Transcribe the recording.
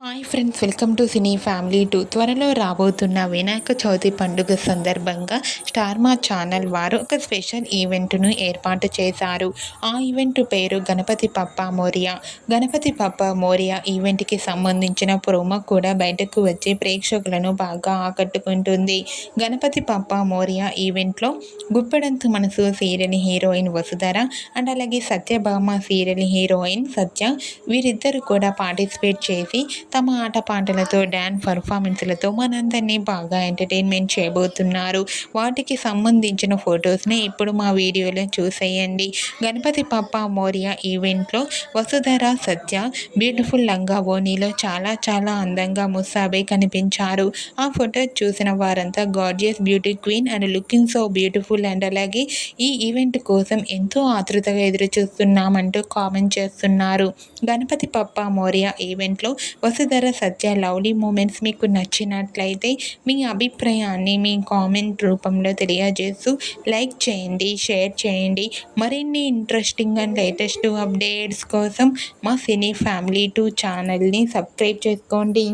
Hi friends, welcome to cine family two. త్వరలో రాబోతున్న వినాయక చవితి పండుగ సందర్భంగా స్టార్ మా ఛానల్ వారు ఒక స్పెషల్ ఈవెంట్ను ఏర్పాటు చేశారు. ఆ ఈవెంట్ పేరు గణపతి బప్పా మోరియా. గణపతి బప్పా మోరియా ఈవెంట్కి సంబంధించిన ప్రోమో కూడా బయటకు వచ్చి ప్రేక్షకులను బాగా ఆకట్టుకుంటుంది. గణపతి బప్పా మోరియా ఈవెంట్లో గుప్పెడంత మనసు సీరియల్ హీరోయిన్ వసుధర అండ్ అలాగే సత్యభామ సీరియల్ హీరోయిన్ సత్య, వీరిద్దరు కూడా పార్టిసిపేట్ చేసి తమ ఆటపాటలతో డ్యాన్స్ పర్ఫార్మెన్స్లతో మనందరినీ బాగా ఎంటర్టైన్మెంట్ చేయబోతున్నారు. వాటికి సంబంధించిన ఫొటోస్ని ఇప్పుడు మా వీడియోలో చూసేయండి. గణపతి బప్పా మోరియా ఈవెంట్లో వసుధర సత్య బ్యూటిఫుల్ లంగా ఓణీలో చాలా చాలా అందంగా ముస్తాబై కనిపించారు. ఆ ఫోటో చూసిన వారంతా gorgeous beauty queen and looking so beautiful and అలాగే ఈ ఈవెంట్ కోసం ఎంతో ఆతృతగా ఎదురు చూస్తున్నామంటూ కామెంట్ చేస్తున్నారు. గణపతి బప్పా మోరియా ఈవెంట్లో వసుధర సత్య లవ్లీ మూమెంట్స్ మీకు నచ్చినట్లయితే మీ అభిప్రాయాన్ని మీ కామెంట్ రూపంలో తెలియజేస్తూ లైక్ చేయండి, షేర్ చేయండి. మరిన్ని ఇంట్రెస్టింగ్ అండ్ లేటెస్ట్ అప్డేట్స్ కోసం మా సినీ ఫ్యామిలీ 2 ఛానల్ని సబ్స్క్రైబ్ చేసుకోండి.